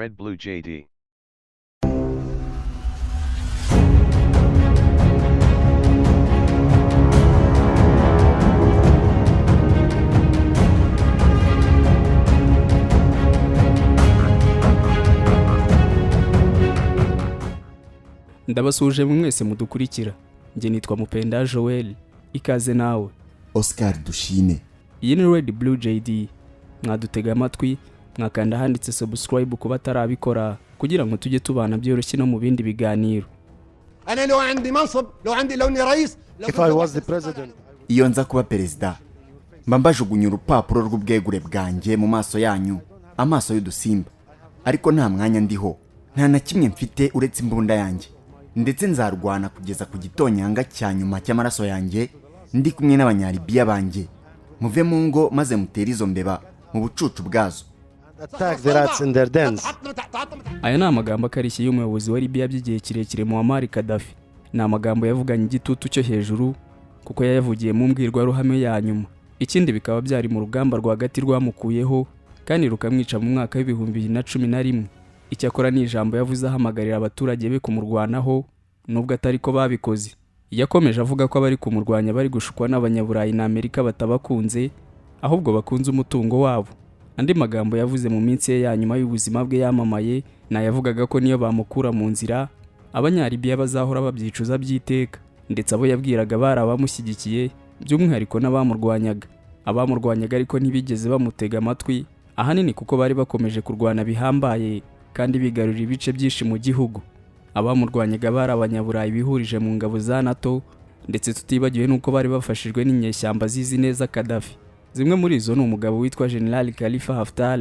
RedBlue JD. Ndabasuje mwese mudukurikira. Nge nitwa Mupenda Joel. Ikaze nawe. Oscar Dushine. Iyi ni RedBlue JD. Mwadutega amatwi, mwakanda handitse subscribe kuba tarabikora kugira ngo tujye tubana byoroshye no mu bindi biganiro. Ana lo andi mansab, lo andi lawni rais. If I was the president. Iyo nza kuba perezida, mba mbajugunya urupapuro rw'ubwegure bwanjye mu maso yanyu, amaso y'udusimba. Ariko nta mwanya ndiho, nta na kimwe mfite uretse imbunda yanjye. Ndetse nzarwana kugeza ku gitonyanga cya nyuma cy'amaraso yanjye, ndi kumwe n'abanyalibiya banjye. Muve mu ngo maze mutere izo mbeba mu bucucu bwazo. Attack the rats in their dens. Aya ni amagambo akarishye y'umuyobozi wa Libya by'igihe kirekire Muammar Kadafi. Ni amagambo yavuganye igitutu cyo hejuru kuko yayavugiye mu mbwirwaruhame ya nyuma. Ikindi bikaba byari mu rugamba rwagati rwamukuyeho kandi rukamwica mu mwaka wa 2011. Icyakora ni ijambo yavuze ahamagarira abaturage be kumurwanaho nubwo atari ko babikoze. Yakomeje avuga ko abari kumurwanya bari gushukwa n'abanyaburayi na Amerika batabakunze ahubwo bakunze umutungo wabo. Andi magambo yavuze mu minsi ye ya nyuma y'ubuzima bwe yamamaye na yavugaga ko niyo bamukura mu nzira abanyalibiya bazahora babyicuza byiteka, ndetse abo yabwiraga bari abamushyigikiye by'umwihariko n'abamurwanyaga. Abamurwanyaga ariko ntibigeze bamutega amatwi, ahanini kuko bari bakomeje kurwana bihambaye kandi bigarurira ibice byinshi mu gihugu. Abamurwanyaga bari abanyaburayi bihurije mu ngabo za NATO, ndetse tutibagiwe nuko bari bafashijwe n'inyeshyamba zizi neza Kadafi. Zimwe muri izo ni umugabo witwa General Khalifa Haftar.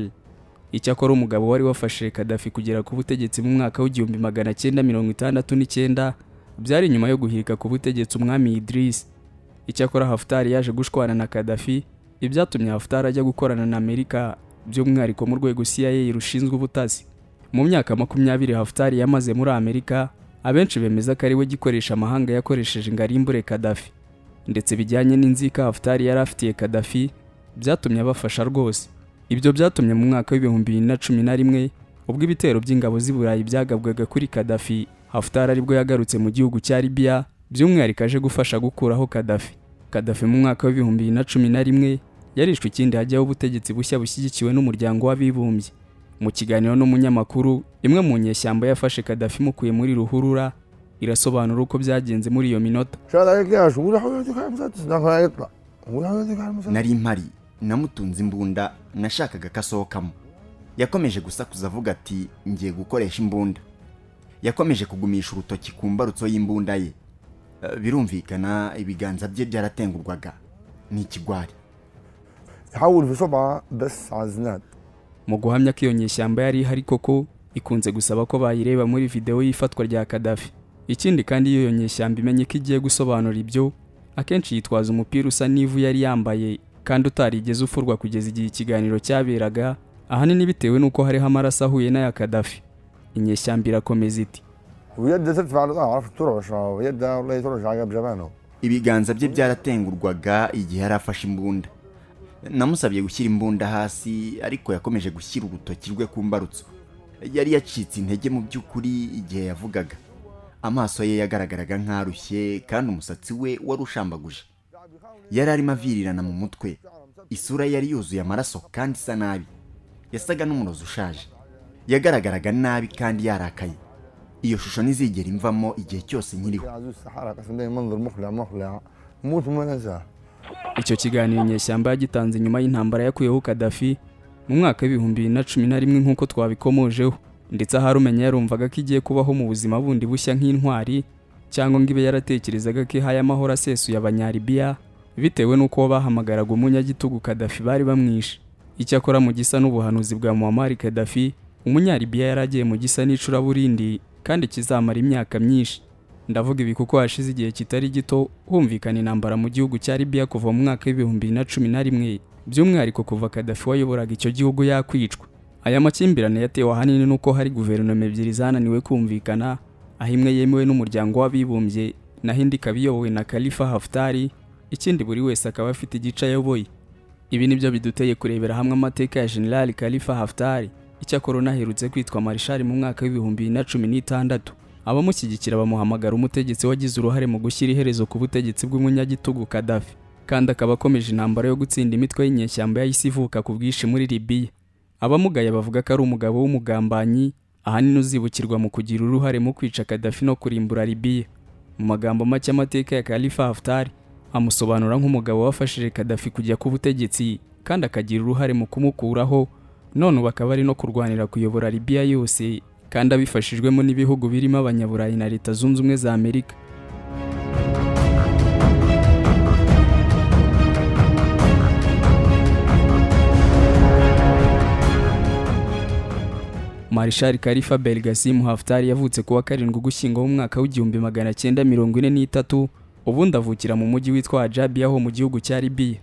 Icyakora umugabo wari wafashe Kadafi kugera ku butegetsi mu mwaka wa 1969 byari nyuma yo guhirika ku butegetsi umwami Idris. Icyakora Haftar yaje gushwana na Kadafi, ibyatumye Haftar ajya gukorana na Amerika by'umwihariko mu rwego CIA rushinzwe ubutasi. Mu myaka 20 Haftar yamaze muri Amerika, abenshi bemeza ko ari we gikoresha amahanga yakoresheje ngarimbure Kadafi. Ndetse bijyanye n'inzika Haftar yari afitiye Kadafi byatumye abafasha rwose. Ibyo byatumye mu mwaka wa 2011 ubwo ibitero by'ingabo z'Iburayi byagabwaga kuri Kadafi, Haftar aribwo yagarutse mu gihugu cya Libya by'umwihariko aje gufasha gukuraho Kadafi. Kadafi mu mwaka wa 2011 yarishwe ikindi hajyaho ubutegetsi bushya bushyigikiwe n'umuryango w'abibumbye. Mu kiganiro n'umunyamakuru, imwe mu nyeshyamba yafashe Kadafi mukuye muri ruhurura irasobanura uko byagenze muri iyo minota. Nari impari, namutunze imbunda, nashakaga kasohokamo. Yakomeje gusakuza avuga ati ngiye gukoresha imbunda. Yakomeje kugumisha urutoki ku mbarutso y'imbunda ye. Birumvikana ibiganza bye byaratengurwaga. Ni ikigwari. Mu guhamya ko iyo nyeshyamba yari ihari koko, ikunze gusaba ko bayireba muri video y'ifatwa rya Kadafi. Ikindi kandi iyo nyeshyamba imenye ko igiye gusobanura ibyo, akenshi yitwaza umupira usa n'ivu yari yambaye kandi utarigeze ufurwa kugeza igihe ikiganiro cyaberaga, ahanini bitewe nuko hariho amaraso ahuye n'aya Kadafi. Inyeshyamba irakomeza iti ibiganza bye byaratengurwaga igihe yari afashe imbunda. Namusabye gushyira imbunda hasi ariko yakomeje gushyira urutoki rwe ku mbarutso. Yari yacitse intege mu by'ukuri igihe yavugaga. Amaso ye yagaragaraga nk'arushye kandi umusatsi we wari ushambaguje. Yari arimo avirirana mu mutwe. Isura yari yuzuye amaraso kandi isa nabi. Yasaga n'umurozi ushaje. Yagaragaraga nabi kandi yarakaye. Iyo shusho nizigera imvamo igihe cyose nkiriho. Icyo kiganiro nyeshyamba yagitanze nyuma y'intambara yakuyeho Kadafi mu mwaka wa 2011 nk'uko twabikomojeho, ndetse aharumenya yarumvaga ko igiye kubaho mu buzima bundi bushya nk'intwari, cyangwa ngo ibe yaratekerezaga ko ihaye amahoro asesuye abanyalibiya bitewe nuko bahamagaraga umunyagitugu Kadafi bari bamwishe. Icyakora mu gisa n'ubuhanuzi bwa Muammar Kadafi, umunyalibiya yaragiye mu gisa n'icuraburindi kandi kizamara imyaka myinshi. Ndavuga ibi kuko hashize igihe kitari gito humvikana intambara mu gihugu cya Libya kuva mu mwaka wa 2011, by'umwihariko kuva Kadafi wayoboraga icyo gihugu yakwicwa. Aya makimbirane yatewe ahanini nuko hari guverinoma ebyiri zananiwe kumvikana, aho imwe yemewe n'umuryango w'abibumbye naho indi kabiyobowe na Khalifa Haftar, ikindi buri wese akaba afite igice ayoboye. Ibi nibyo biduteye kurebera hamwe amateka ya General Khalifa Haftar, Icyakora naherutse kwitwa marishali mu mwaka w'2016. Abamushyigikira bamuhamagara umutegetsi wagize uruhare mu gushyira iherezo ku butegetsi bw'umunyagitugu Kadafi, kandi akaba akomeje intambara yo gutsinda imitwe y'inyeshyamba yahise ivuka ku bwinshi muri Libya. Abamugaye bavuga ko ari umugabo w'umugambanyi, ahanini uzibukirwa mu kugira uruhare mu kwica Kadafi no kurimbura Libya. Mu magambo make, amateka ya Khalifa Haftar amusobanura nk'umugabo wafashije Kadafi kujya ku butegetsi kandi akagira uruhare mu kumukuraho, none bakaba ari no kurwanira kuyobora Libya yose, kandi abifashijwemo n'ibihugu birimo Abanyaburayi na Leta Zunze Ubumwe za Amerika. Marshal Khalifa Belgasim Haftar yavutse kuwa 7 Ugushyingo mu mwaka w'1943, ubundi avukira mu mujyi witwa Ajabia ho mu gihugu cya Libya.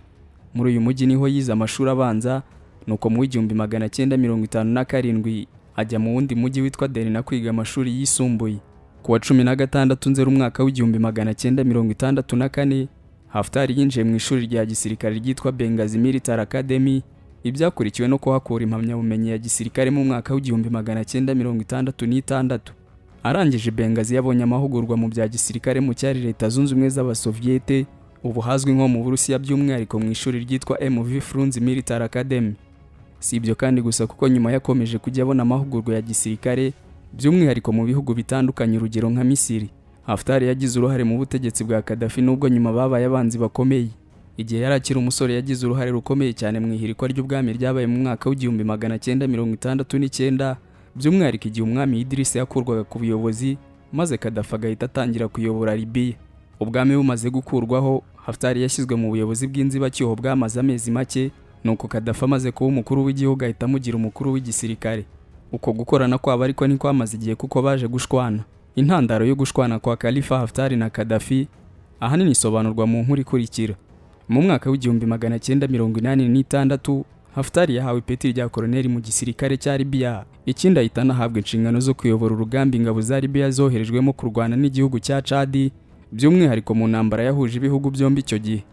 Muri uyu mujyi niho yize amashuri abanza, nuko mu 1957 ajya mu wundi mujyi witwa Derna kwiga amashuri yisumbuye. Kuwa 16 Nzeri umwaka w'1964, Haftar yinjiye mu ishuri rya gisirikare ryitwa Benghazi Military Academy, ibyakurikiwe no kuhakura impamyabumenyi ya gisirikare mu mwaka w'1966. Arangije Benghazi yabonye amahugurwa mu bya gisirikare mu cyari Leta Zunze Ubumwe z'Abasoviete, ubu hazwi nko mu Burusiya, by'umwihariko mu ishuri ryitwa MV Frunze Military Academy. Si ibyo kandi gusa, kuko nyuma yakomeje kujya abona amahugurwa ya gisirikare by'umwihariko mu bihugu bitandukanye, urugero nka Misiri. Haftar yagize uruhare mu butegetsi bwa Kadafi nubwo nyuma babaye abanzi bakomeye. Igihe yari akiri umusore yagize uruhare rukomeye cyane mu ihirikwa ry'ubwami ryabaye mu mwaka w'1969, by'umwihariko igihe umwami Idris yakurwaga ku buyobozi maze Kadafi agahita atangira kuyobora Libya. Ubwami bumaze gukurwaho, Haftar yashyizwe mu buyobozi bw'inzibacyuho bwamaze amezi make, nuko Kadafi amaze kuba umukuru w'igihugu ahita amugira umukuru w'igisirikare. Uko gukorana kwabo ariko ntikwamaze igihe, kuko baje gushwana. Intandaro yo gushwana kwa Khalifa Haftar na Kadafi ahanini isobanurwa mu nkuru ikurikira. Mu mwaka w'1986, Haftar yahawe ipeti rya koloneli mu gisirikare cya Libya, ikindi ahita anahabwa inshingano zo kuyobora urugamba ingabo za Libya zoherejwemo kurwana n'igihugu cya Chad, by'umwihariko mu ntambara yahuje ibihugu byombi icyo gihe.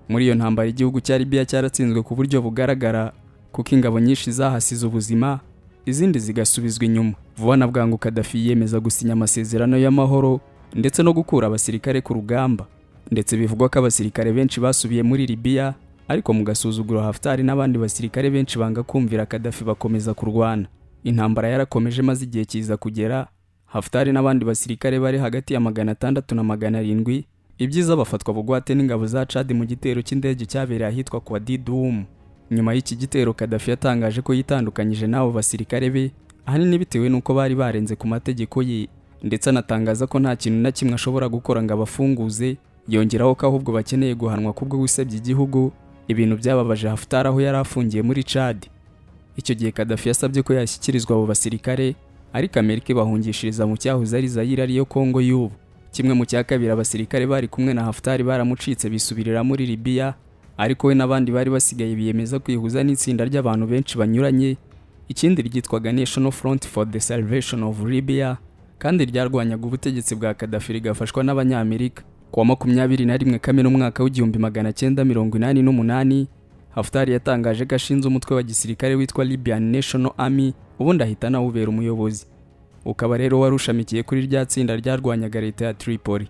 Muri iyo ntambara igihugu cya Libya cyaratsinzwe ku buryo bugaragara, kuko ingabo nyinshi zahasize ubuzima, izindi zigasubizwa inyuma. Vuba na bwangu Kadafi yiyemeza gusinya amasezerano y'amahoro ndetse no gukura abasirikare ku rugamba, ndetse bivugwa ko abasirikare benshi basubiye muri Libya, ariko mu gasuzuguro Haftar n'abandi basirikare benshi banga kumvira Kadafi bakomeza kurwana. Intambara yarakomeje maze igihe kiza kugera, Haftar n'abandi basirikare bari hagati ya 600 na 700 ibyiza bafatwa bugwate n'ingabo za Chad mu gitero cy'indege cyabereye ahitwa kwa Didum. Nyuma y'iki gitero Kadafi yatangaje ko yitandukanyije n'abo basirikare be, ahanini bitewe n'uko bari barenze ku mategeko ye, ndetse anatangaza ko nta kintu na kimwe ashobora gukora ngo abafunguze, yongeraho ko ahubwo bakeneye guhanwa kubwo gusebya igihugu, ibintu byababaje Haftar aho yari afungiye muri Chad. Icyo gihe Kadafi yasabye ko yashyikirizwa abo basirikare, ariko Amerika ibahungishiriza mu cyahoze ari Zaire ariyo Kongo y'ubu. Kimwe mu cya kabiri abasirikare bari kumwe na Haftar baramucitse bisubirira muri Libya, ariko we n'abandi bari basigaye biyemeza kwihuza n'itsinda ry'abantu benshi banyuranye, ikindi ryitwaga National Front for the Salvation of Libya, kandi ryarwanyaga ubutegetsi bwa Kadafi rigafashwa n'Abanyamerika. Kuwa 21 Kamena umwaka w'1988, Haftar yatangaje ko ashinze umutwe wa gisirikare witwa Libyan National Army, ubundi ahita nawubera umuyobozi. Ukaba rero warushamikiye kuri rya tsinda ryarwanyaga leta ya Tripoli.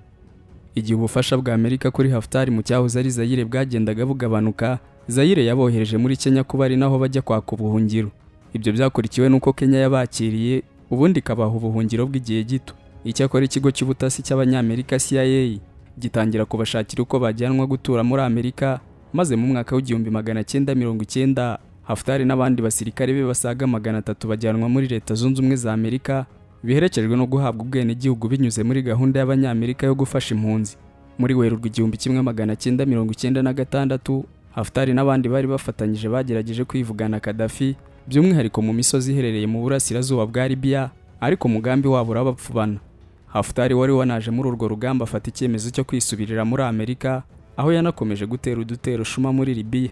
Igihe ubufasha bwa Amerika kuri Haftar mu cyahoze ari Zaire bwagendaga bugabanuka, Zaire yabohereje muri Kenya kuba ari naho bajya kwaka ubuhungiro. Ibyo byakurikiwe nuko Kenya yabakiriye, ubundi kabaha ubuhungiro bw'igihe gito. Icyakora ikigo cy'ubutasi cy'Abanyamerika CIA gitangira kubashakira uko bajyanwa gutura muri Amerika, maze mu mwaka w'1990 Haftar n'abandi basirikare be basaga 300 bajyanwa muri Leta Zunze Ubumwe za Amerika, biherekejwe no guhabwa ubwenegihugu binyuze muri gahunda y'Abanyamerika yo gufasha impunzi. Muri Werurwe 1996, Haftar n'abandi bari bafatanyije bagerageje kwivugana Kadafi, by'umwihariko mu misozi iherereye mu burasirazuba bwa Libya, ariko umugambi wabo urabapfubana. Haftar wari wanaje muri urwo rugamba afata icyemezo cyo kwisubirira muri Amerika, aho yanakomeje gutera udutero shuma muri Libya.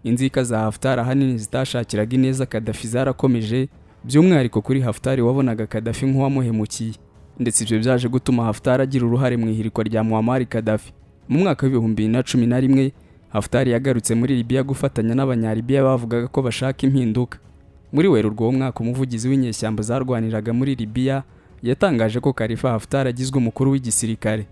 Inzika za Haftar ahanini zitashakiraga ineza Kadafi zarakomeje, by'umwihariko kuri Haftar wabonaga Kadafi nk'uwamuhemukiye, ndetse ibyo byaje gutuma Haftar agira uruhare mu ihirikwa rya Muammar Kadafi. Mu mwaka w'2011, Haftar yagarutse muri Libya gufatanya n'Abanyalibiya bavugaga ko bashaka impinduka. Muri Werurwe uwo mwaka umuvugizi w'inyeshyamba zarwaniraga muri Libya yatangaje ko Khalifa Haftar agizwe umukuru w'igisirikare.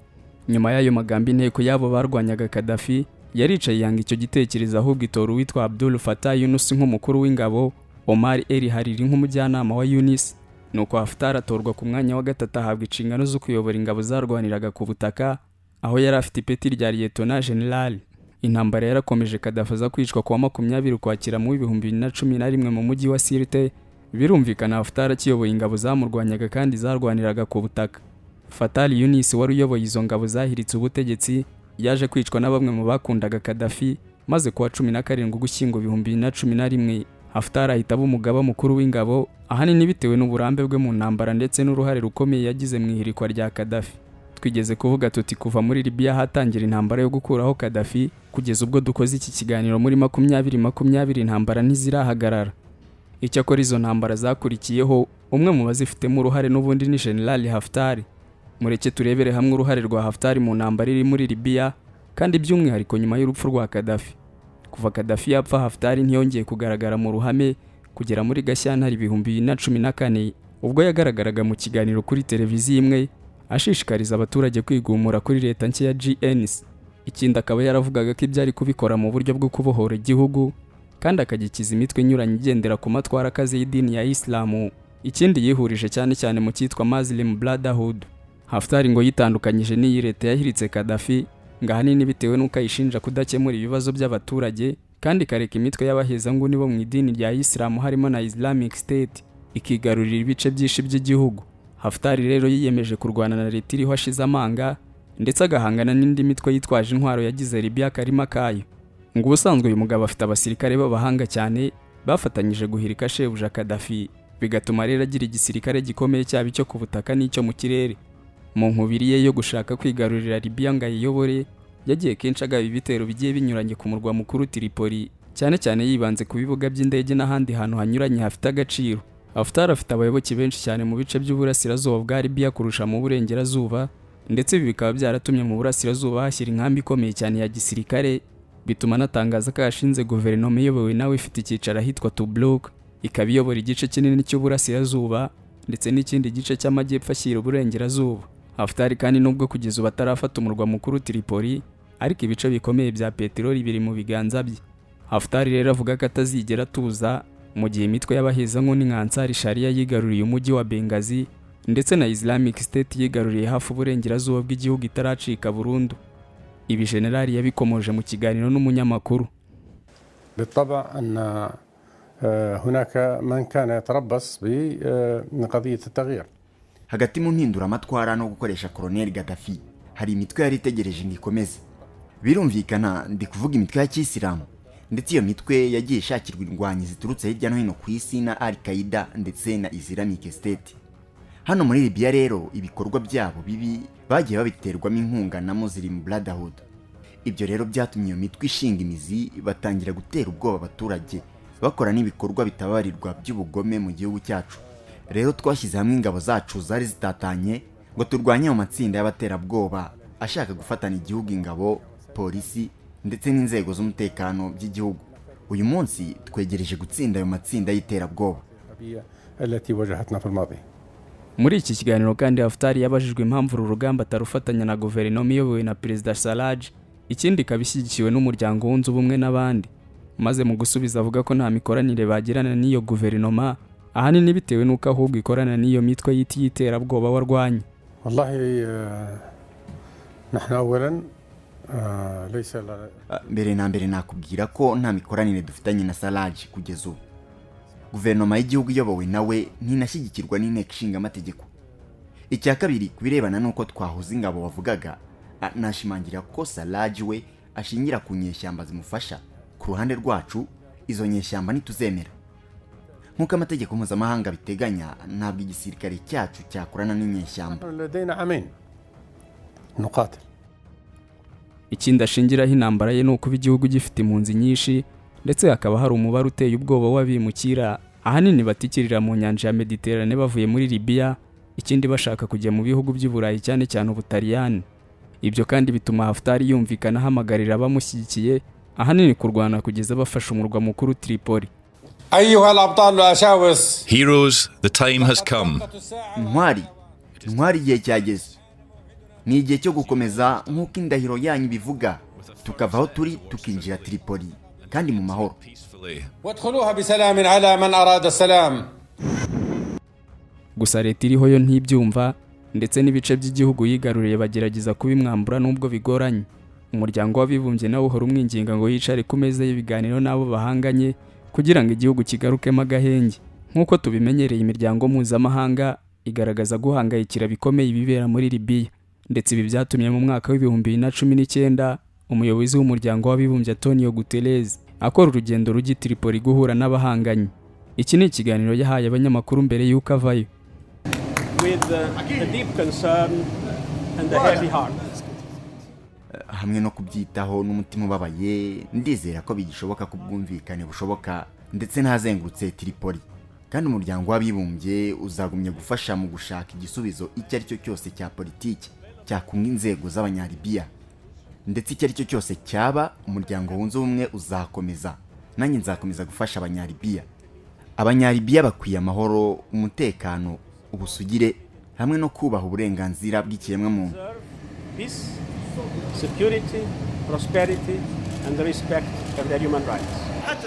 Nyuma y'ayo magambo inteko yabo barwanyaga Kadafi yaricaye yanga icyo gitekerezo, ahubwo itora uwitwa Abdul Fattah Yunus nk'umukuru w'ingabo, Omar El Hariri nk'umujyanama wa Yunus. Nuko Haftar atorwa ku mwanya wa gatatu ahabwa inshingano zo kuyobora ingabo zarwaniraga ku butaka, aho yari afite ipeti rya Lieutenant General. Intambara yarakomeje, Kadafi aza kwicwa kuwa 20 Ukwakira mu 2011 mu mujyi wa Sirte. Birumvikana Haftar akiyoboye ingabo zamurwanyaga kandi zarwaniraga ku butaka. Fattah Yunus wari uyoboye izo ngabo zahiritse ubutegetsi yaje kwicwa na bamwe mu bakundaga Kadafi, maze kuwa 17 Ugushyingo 2011 Haftar ahita aba umugaba mukuru w'ingabo, ahanini bitewe n'uburambe bwe mu ntambara ndetse n'uruhare rukomeye yagize mu ihirikwa rya Kadafi. Twigeze kuvuga tuti kuva muri Libya hatangira intambara yo gukuraho Kadafi kugeza ubwo dukoze iki kiganiro muri 2020 intambara ntizirahagarara. Icyakora izo ntambara zakurikiyeho umwe mu bazifitemo uruhare n'ubundi ni General Haftar. Mureke turebere hamwe uruhare rwa Haftar mu ntambara iri muri Libya, kandi by'umwihariko nyuma y'urupfu rwa Kadafi. Kuva Kadafi yapfa, Haftar ntiyongeye kugaragara mu ruhame kugera muri Gashyantare 2014 ubwo yagaragaraga mu kiganiro kuri televiziyo imwe ashishikariza abaturage kwigumura kuri leta nshya ya GNC. Ikindi akaba yaravugaga ko ibyari kubikora mu buryo bwo kubohora igihugu kandi akagikiza imitwe inyuranye igendera ku matwara akaze y'idini ya Islamu. Ikindi yihurije cyane cyane mu cyitwa Muslim Brotherhood. Haftar ngo yitandukanyije n'iyi leta yahiritse Kadafi ngahanini bitewe n'uko ayishinja kudakemura ibibazo by'abaturage kandi kareka imitwe y'abahezanguni bo mu idini rya Islamu harimo na Islamic State ikigarurira ibice byinshi by'igihugu. Haftar rero yiyemeje kurwana na leta iriho ashize amanga ndetse agahangana n'indi mitwe yitwaje intwaro yagize Libya karima kayo. Ngo ubusanzwe uyu mugabo afite abasirikare b'abahanga cyane bafatanyije guhirika shebuja Kadafi, bigatuma rero agira igisirikare gikomeye cyaba icyo ku butaka n'icyo mu kirere. Mu nkubiri ye yo gushaka kwigarurira Libya ngo ayiyobore, yagiye kenshi agaba ibitero bigiye binyuranye ku murwa mukuru Tripoli, cyane cyane yibanze ku bibuga by'indege n'ahandi hantu hanyuranye hafite agaciro. Haftar afite abayoboke benshi cyane mu bice by'uburasirazuba bwa Libya kurusha mu burengerazuba, ndetse ibi bikaba byaratumye mu burasirazuba hashyira inkambi ikomeye cyane ya gisirikare, bituma anatangaza ko yashinze guverinoma iyobowe nawe ifite icyicaro ahitwa Tobruk, ikaba iyobora igice kinini cy'uburasirazuba ndetse n'ikindi gice cy'amajyepfo ashyira uburengerazuba. Haftar kandi nubwo kugeza ubu atarafata umurwa mukuru Tripoli, ariko ibice bikomeye bya peteroli biri mu biganza bye. Haftar rero avuga ko atazigera tuza mu gihe imitwe y'abahezanguni nka Ansar Sharia yigaruriye umujyi wa Benghazi ndetse na Islamic State yigaruriye hafi uburengerazuba bw'igihugu itaracika burundu. Ibi General yabikomoje mu kiganiro n'umunyamakuru. بالطبع أن هناك من كان يتربص بقضية التغيير. Hagati mu mpinduramatwara no gukoresha Colonel Kadafi hari imitwe yari itegereje ngo ikomeze. Birumvikana ndi kuvuga imitwe ya Kisilamu, ndetse iyo mitwe yagiye ishakirwa indwanyi ziturutse hirya no hino ku isi na Al-Qaeda ndetse na Islamic State. Hano muri Libya rero ibikorwa byabo bibi bagiye babiterwamo inkunga na Muslim Brotherhood. Ibyo rero byatumye iyo mitwe ishinga imizi, batangira gutera ubwoba abaturage, bakora n'ibikorwa bitabarirwa by'ubugome mu gihugu cyacu. Rero twashyize hamwe ingabo zacu zari zitatanye ngo turwanye mu matsinda y'abaterabwoba ashaka gufatana igihugu, ingabo, polisi ndetse n'inzego z'umutekano by'igihugu. Uyu munsi twegereje gutsinda ayo matsinda y'iterabwoba. Muri iki kiganiro kandi Haftar yabajijwe impamvu uru rugamba atarufatanya na guverinoma iyobowe na Perezida Sarraj, ikindi kabishyigikiwe n'umuryango wunze ubumwe n'abandi. Maze mu gusubiza avuga ko nta mikoranire bagirana n'iyo guverinoma, ahanini bitewe n'uko ahubwo ikorana n'iyo mitwe y'iterabwoba warwanye. Mbere na mbere nakubwira ko nta mikoranire dufitanye na Sarraj kugeza ubu. Guverinoma y'igihugu iyobowe nawe ntinashyigikirwa n'inteko ishinga amategeko. Icya kabiri, kubirebana n'uko twahuza ingabo wavugaga, nashimangira ko Sarraj we ashingira ku nyeshyamba zimufasha. Ku ruhande rwacu izo nyeshyamba ntituzemera. Nk'uko amategeko mpuzamahanga biteganya, ntabwo igisirikare cyacu cyakorana n'inyeshyamba. Ikindi ashingiraho intambara ye nuko igihugu gifite impunzi nyinshi, ndetse hakaba hari umubare uteye ubwoba w'abimukira ahanini batikirira mu nyanja ya Mediterane bavuye muri Libya, ikindi bashaka kujya mu bihugu by'Uburayi cyane cyane Ubutaliyani. Ibyo kandi bituma Haftar yumvikana ahamagarira abamushyigikiye ahanini kurwana kugeza bafashe umurwa mukuru Tripoli. أيها الأبطال الأشاوس. Heroes, the time has come. Ntwari igihe cyageze. Ni igihe cyo gukomeza nk'uko indahiro yanyu bivuga, tukava aho turi tukinjira Tripoli kandi mu mahoro. وادخلوها بسلام على من أراد السلام. Gusa leta iriho yo ntibyumva, ndetse n'ibice by'igihugu yigaruriye bagerageza kubimwambura nubwo bigoranye. Umuryango w'abibumbye nawo uhora umwinginga ngo yicare ku meza y'ibiganiro n'abo bahanganye kugira ngo igihugu kigarukemo agahenge. Nk'uko tubimenyereye, imiryango mpuzamahanga igaragaza guhangayikira bikomeye ibibera muri Libya, ndetse ibi byatumye mu mwaka w'2019 umuyobozi w'umuryango w'abibumbye Antonio Guterres akora urugendo rujya Tripoli guhura n'abahanganye. Iki ni ikiganiro yahaye abanyamakuru mbere y'uko avayo. With a deep concern and a heavy heart. Hamwe no kubyitaho n'umutima ubabaye, ndizera ko bigishoboka kubwumvikane bushoboka ndetse ntazengurutse Tripoli, kandi umuryango w'abibumbye uzagumya gufasha mu gushaka igisubizo icyo ari cyo cyose cya politiki cyakunga inzego z'abanyalibiya, ndetse icyo ari cyo cyose cyaba, umuryango wunze ubumwe uzakomeza, nanjye nzakomeza gufasha abanyalibiya bakwiye amahoro, umutekano, ubusugire hamwe no kubaha uburenganzira bw'ikiremwamuntu. Peace, security, prosperity and the respect of their human rights.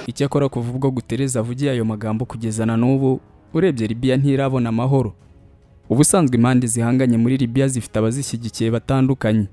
Icyakora kuva ubwo Guterres avugiye ayo magambo kugeza na n'ubu, urebye Libya ntirabona amahoro. Ubusanzwe impande zihanganye muri Libya zifite abazishyigikiye batandukanye.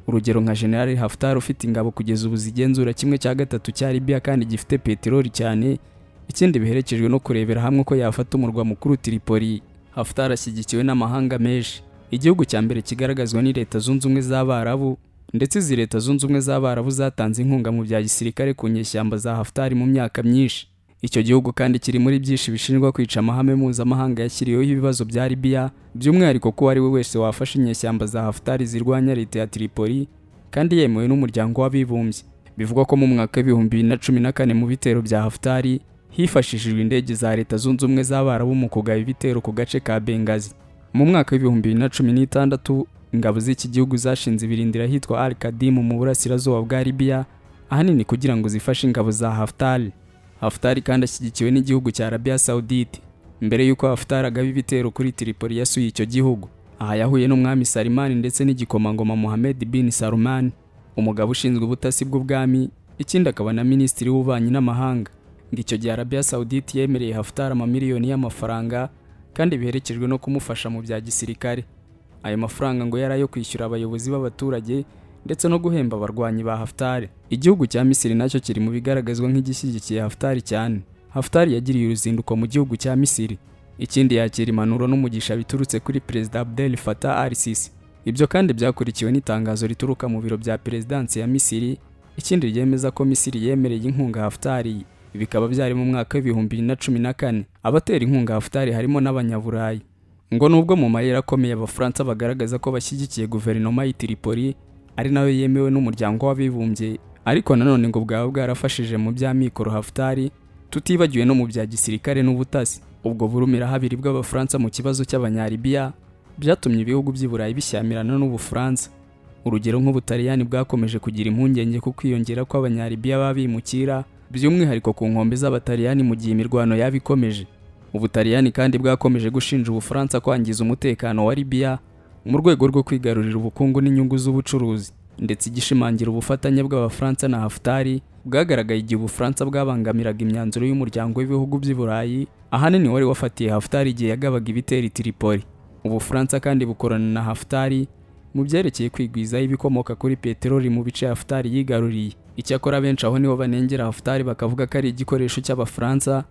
Urugero nka General Haftar ufite ingabo kugeza ubu zigenzura 1/3 cya Libya kandi gifite peteroli cyane, ikindi biherekejwe no kurebera hamwe uko yafata umurwa mukuru Tripoli. Haftar ashyigikiwe n'amahanga menshi. Igihugu cya mbere kigaragazwa ni Leta Zunze Ubumwe z'Abarabu, ndetse izi Leta Zunze Ubumwe z'Abarabu zatanze inkunga mu bya gisirikare ku nyeshyamba za Haftar mu myaka myinshi. Icyo gihugu kandi kiri muri byinshi bishinjwa kwica amahame mpuzamahanga yashyiriweho ibibazo bya Libya, by'umwihariko ko ari we wese wafashe inyeshyamba za Haftar zirwanya leta ya Tripoli kandi yemewe n'umuryango w'abibumbye. Bivugwa ko mu mwaka w'2014 mu bitero bya Haftar hifashishijwe indege za Leta Zunze Ubumwe z'Abarabu mu kugaba ibitero ku gace ka Benghazi. Mu mwaka w'2016 ingabo z'iki gihugu zashinze ibirindiro ahitwa Al-Qadim mu burasirazuba bwa Libya, ahanini kugira ngo zifashe ingabo za Haftar. Haftar kandi ashyigikiwe n'igihugu cya Arabia Saudite. Mbere y'uko Haftar agaba ibitero kuri Tripoli yasuye icyo gihugu, aha yahuye n'umwami Salman ndetse n'igikomangoma Mohammed bin Salman, umugabo ushinzwe ubutasi bw'ubwami, ikindi akaba na minisitiri w'ububanyi n'amahanga. Ngicyo gihe Arabia Saudite yemereye Haftar amamiliyoni y'amafaranga kandi biherekejwe no kumufasha mu bya gisirikare. Ayo mafaranga ngo yari ayo kwishyura abayobozi b'abaturage ndetse no guhemba abarwanyi ba Haftar. Igihugu cya Misiri nacyo kiri mu bigaragazwa nk'igishyigikiye Haftar cyane. Haftar yagiriye uruzinduko mu gihugu cya Misiri, ikindi yakira impanuro n'umugisha biturutse kuri Perezida Abdel Fattah al-Sisi. Ibyo kandi byakurikiwe n'itangazo rituruka mu biro bya perezidansi ya Misiri, ikindi ryemeza ko Misiri yemereye inkunga Haftar. Bikaba byari mu mwaka w'2014. Abatera inkunga Haftar harimo n'abanyaburayi. Ngo nubwo mu mayira akomeye Abafaransa bagaragaza ko bashyigikiye guverinoma ya Tripoli, ari nayo yemewe n'umuryango w'abibumbye, ariko nanone ngo bwaba bwarafashije mu bya mikoro Haftar, tutibagiwe no mu bya gisirikare n'ubutasi. Ubwo burumira habiri bw'Abafaransa mu kibazo cy'abanyalibiya byatumye ibihugu by'Iburayi bishyamirana n'Ubufaransa. Urugero nk'Ubutaliyani bwakomeje kugira impungenge ku kwiyongera kw'abanyalibiya babimukira, by'umwihariko ku nkombe z'Abataliyani mu gihe imirwano yabikomeje. Ubutaliyani kandi bwakomeje gushinja Ubufaransa kwangiza umutekano wa Libya mu rwego rwo kwigarurira ubukungu n'inyungu z'ubucuruzi, ndetse igishimangira ubufatanye bw'Abafaransa na Haftar bwagaragaye igihe Ubufaransa bwabangamiraga imyanzuro y'umuryango w'ibihugu by'Iburayi, ahanini wari wafatiye Haftar igihe yagabaga ibitero Tripoli. Ubufaransa kandi bukorana na Haftar mu byerekeye kwigwizaho ibikomoka kuri peteroli mu bice Haftar yigaruriye. Icyakora benshi aho niho banengera Haftar bakavuga ko ari igikoresho cy'Abafaransa,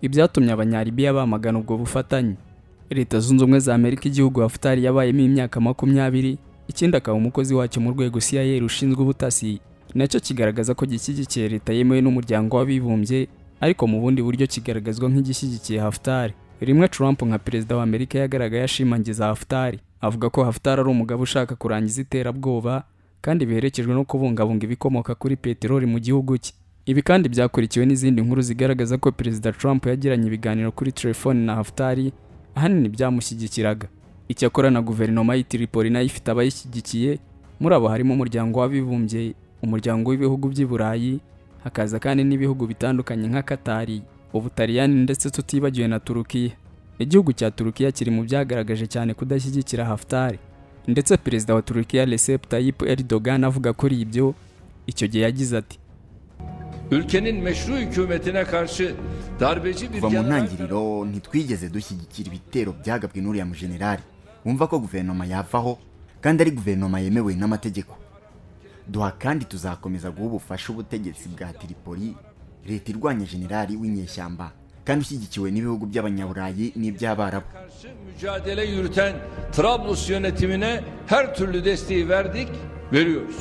ibyatumye abanyalibiya bamagana ubwo bufatanye. Leta Zunze Ubumwe za Amerika igihugu Haftar yabayemo imyaka 20, ikindi akaba umukozi wacyo mu rwego CIA rushinzwe ubutasi, nacyo kigaragaza ko gishyigikiye leta yemewe n'umuryango w'abibumbye, ariko mu bundi buryo kigaragazwa nk'igishyigikiye Haftar. Rimwe Trump nka perezida wa Amerika yagaragaye ashimangiza Haftar, avuga ko Haftar ari umugabo ushaka kurangiza iterabwoba kandi biherekejwe no kubungabunga ibikomoka kuri peteroli mu gihugu cye. Ibi kandi byakurikiwe n'izindi nkuru zigaragaza ko Perezida Trump yagiranye ibiganiro kuri telefone na Haftar, ahanini byamushyigikiraga. Icyakora na guverinoma ya Tripoli nayo ifite abayishyigikiye, muri abo harimo umuryango w'abibumbye, umuryango w'ibihugu by'Iburayi, hakaza kandi n'ibihugu bitandukanye nka Qatar, Ubutaliyani ndetse tutibagiwe na Turukiya. Igihugu cya Turukiya kiri mu byagaragaje cyane kudashyigikira Haftar, ndetse perezida wa Turukiya Recep Tayyip Erdogan avuga kuri ibyo icyo gihe yagize ati ülkenin meşru hükümetine karşı darbeci bir kuva mu ntangiriro ntitwigeze dushyigikira ibitero byagabwe n'uriya mujenerali wumva ko guverinoma yavaho kandi ari guverinoma yemewe n'amategeko. Duha kandi tuzakomeza guha ubufasha ubutegetsi bwa Tripoli, leta irwanya generali w'inyeshyamba kandi ushyigikiwe n'ibihugu by'abanyaburayi n'iby'abarabu. Mücadele yürüten Trablus yönetimine her türlü desteği verdik, veriyoruz.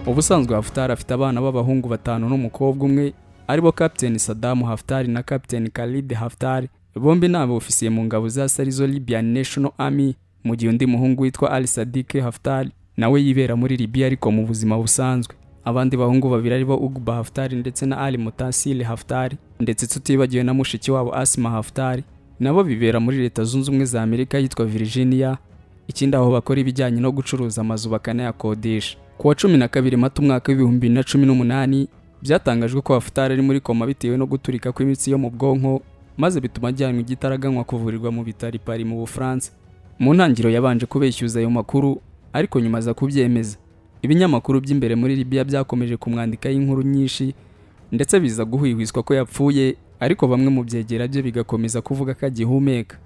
Ubusanzwe Haftar afite abana b'abahungu 5 n'umukobwa umwe, aribo Captain Saddam Haftar na Captain Khalid Haftar. Bombi ni abofisiye mu ngabo za Sarizo Libyan National Army, mu gihe undi muhungu witwa Ali Sadiq Haftar nawe yibera muri Libya ariko mu buzima busanzwe. Abandi bahungu babiri aribo Ubwe Haftar ndetse na Ali Mutasil Haftar, ndetse tutibagiwe na mushiki wabo Asma Haftar, nabo bibera muri Leta Zunze Ubumwe za Amerika yitwa Virginia. Ikindi aho bakora ibijyanye no gucuruza amazu bakanayakodesha. Ku wa 12 Mata umwaka w'2018 byatangajwe ko Haftar ari muri koma bitewe no guturika kw'imitsi yo mu bwonko, maze bituma ajyanwa igitaraganywa kuvurirwa mu bitaro Paris mu Bufaransa. Mu ntangiriro yabanje kubeshyuza ayo makuru, ariko nyuma aza kubyemeza. Ibinyamakuru by'imbere muri Libya byakomeje kumwandika inkuru nyinshi, ndetse biza guhwihwiswa ko yapfuye, ariko bamwe mu byegera bye bigakomeza kuvuga ko agihumeka.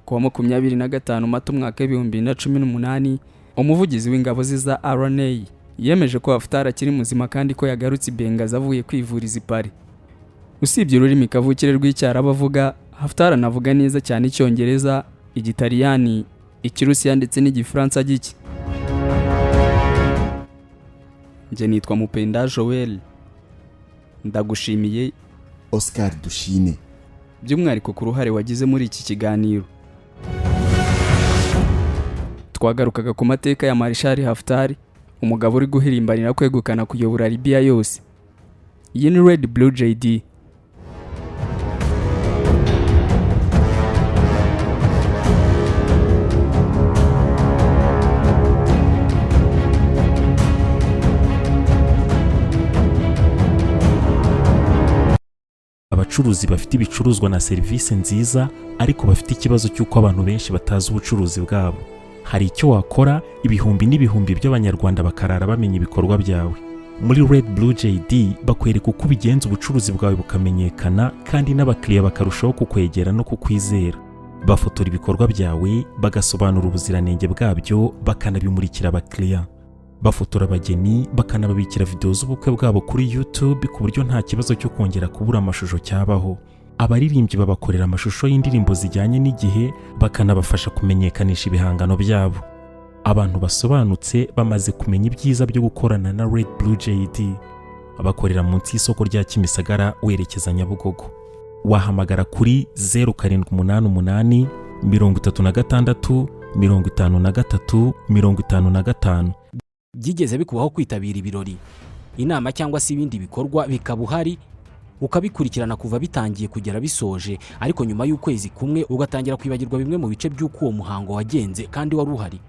Ku wa 25 Mata umwaka w'2018 umuvugizi w'ingabo za RNA yemeje ko Haftar akiri muzima kandi ko yagarutse Benghazi avuye kwivuriza i Paris. Usibye ururimi kavukire rw'icyarabu avuga, Haftar anavuga neza cyane Icyongereza, Igitaliyani, Ikirusiya ndetse n'Igifaransa gike. Nje nitwa Mupenda Joel, ndagushimiye Oscar Dushime by'umwihariko ku ruhare wagize muri iki kiganiro. Twagarukaga ku mateka ya Marshal Haftar, umugabo uri guhirimbanira kwegukana kuyobora Libya yose. Iyi ni RedBlue JD. Abacuruzi bafite ibicuruzwa na serivisi nziza, ariko bafite ikibazo cy'uko abantu benshi batazi ubucuruzi bwabo. Hari icyo wakora ibihumbi n'ibihumbi by'abanyarwanda bakarara bamenya ibikorwa byawe. Muri RedBlue JD bakwereka uko ubigenza ubucuruzi bwawe bukamenyekana, kandi n'abakiriya bakarushaho kukwegera no kukwizera. Bafotora ibikorwa byawe, bagasobanura ubuziranenge bwabyo, bakanabimurikira abakiriya. Bafotora abageni, bakanababikira video z'ubukwe bwabo kuri YouTube ku buryo nta kibazo cyo kongera kubura amashusho cyabaho. Abaririmbyi babakorera amashusho y'indirimbo zijyanye n'igihe, bakanabafasha kumenyekanisha ibihangano byabo. Abantu basobanutse bamaze kumenya ibyiza byo gukorana na RedBlue JD. Abakorera munsi y'isoko rya Kimisagara werekeza Nyabugogo. Wahamagara kuri 0788 36 53 55. Byigeze bikubaho kwitabira ibirori, inama cyangwa se ibindi bikorwa bikaba uhari, ukabikurikirana kuva bitangiye kugera bisoje, ariko nyuma y'ukwezi kumwe ugatangira kwibagirwa bimwe mu bice by'uko uwo muhango wagenze kandi wari uhari?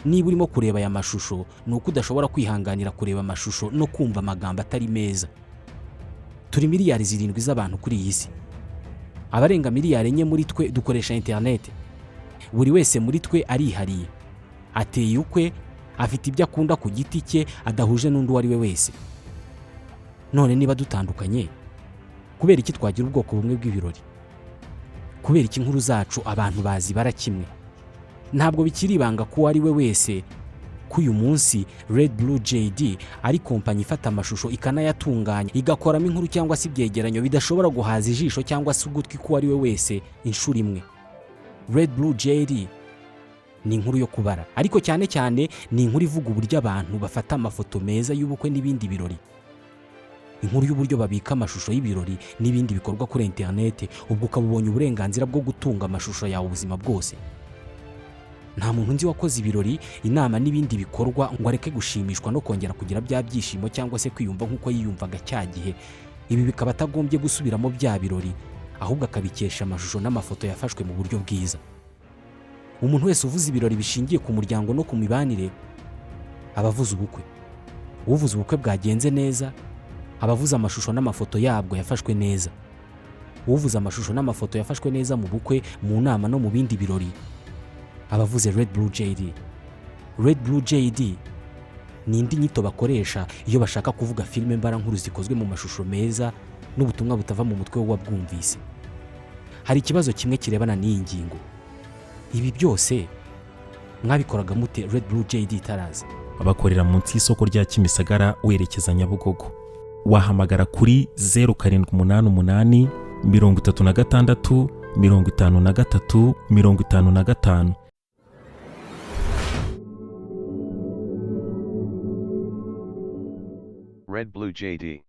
Niba urimo kureba aya mashusho, ni uko udashobora kwihanganira kureba amashusho no kumva amagambo atari meza. Turi miliyari 7 z'abantu kuri iyi si. Abarenga miliyari 4 muri twe dukoresha internet. Buri wese muri twe arihariye, ateye ukwe, afite ibyo akunda ku giti cye adahuje n'undi wari we wese. None niba dutandukanye, kubera iki twagira ubwoko bumwe bw'ibirori? Kubera iki inkuru zacu abantu bazi barakimwe? Ntabwo bikiri ibanga ko ari we wese ko uyu munsi RedBlue JD ari kompanyi ifata amashusho ikanayatunganya, igakoramo inkuru cyangwa se ibyegeranyo bidashobora guhaza ijisho cyangwa se ugutwi ko ari we wese inshuro imwe. RedBlue JD ni inkuru yo kubara, ariko cyane cyane ni inkuru ivuga uburyo abantu bafata amafoto meza y'ubukwe n'ibindi birori. Inkuru y'uburyo babika amashusho y'ibirori n'ibindi bikorwa kuri internet, ubwo ukabubonye uburenganzira bwo gutunga amashusho yawe ubuzima bwose. Nta muntu nzi wakoze ibirori, inama n'ibindi bikorwa ngo areke gushimishwa no kongera kugira bya byishimo cyangwa se kwiyumva nk'uko yiyumvaga cya gihe. Ibi bikaba atagombye gusubiramo bya birori, ahubwo akabikesha amashusho n'amafoto yafashwe mu buryo bwiza. umuntu wese uvuze ibirori bishingiye ku muryango no ku mibanire aba avuze ubukwe. Uvuze ubukwe bwagenze neza aba avuze amashusho n'amafoto yabwo yafashwe neza. Uvuze amashusho n'amafoto yafashwe neza mu bukwe, mu nama no mu bindi birori aba avuze RedBlue JD. RedBlue JD ni indi nyito bakoresha iyo bashaka kuvuga filime mbarankuru zikozwe mu mashusho meza n'ubutumwa butava mu mutwe w'uwabwumvise. Hari ikibazo kimwe kirebana n'iyi ngingo. Ibi byose mwabikoraga mute RedBlue JD itaraza? Abakorera munsi y'isoko rya Kimisagara werekeza Nyabugogo. Wahamagara kuri 0788 36 53 55. RedBlue JD.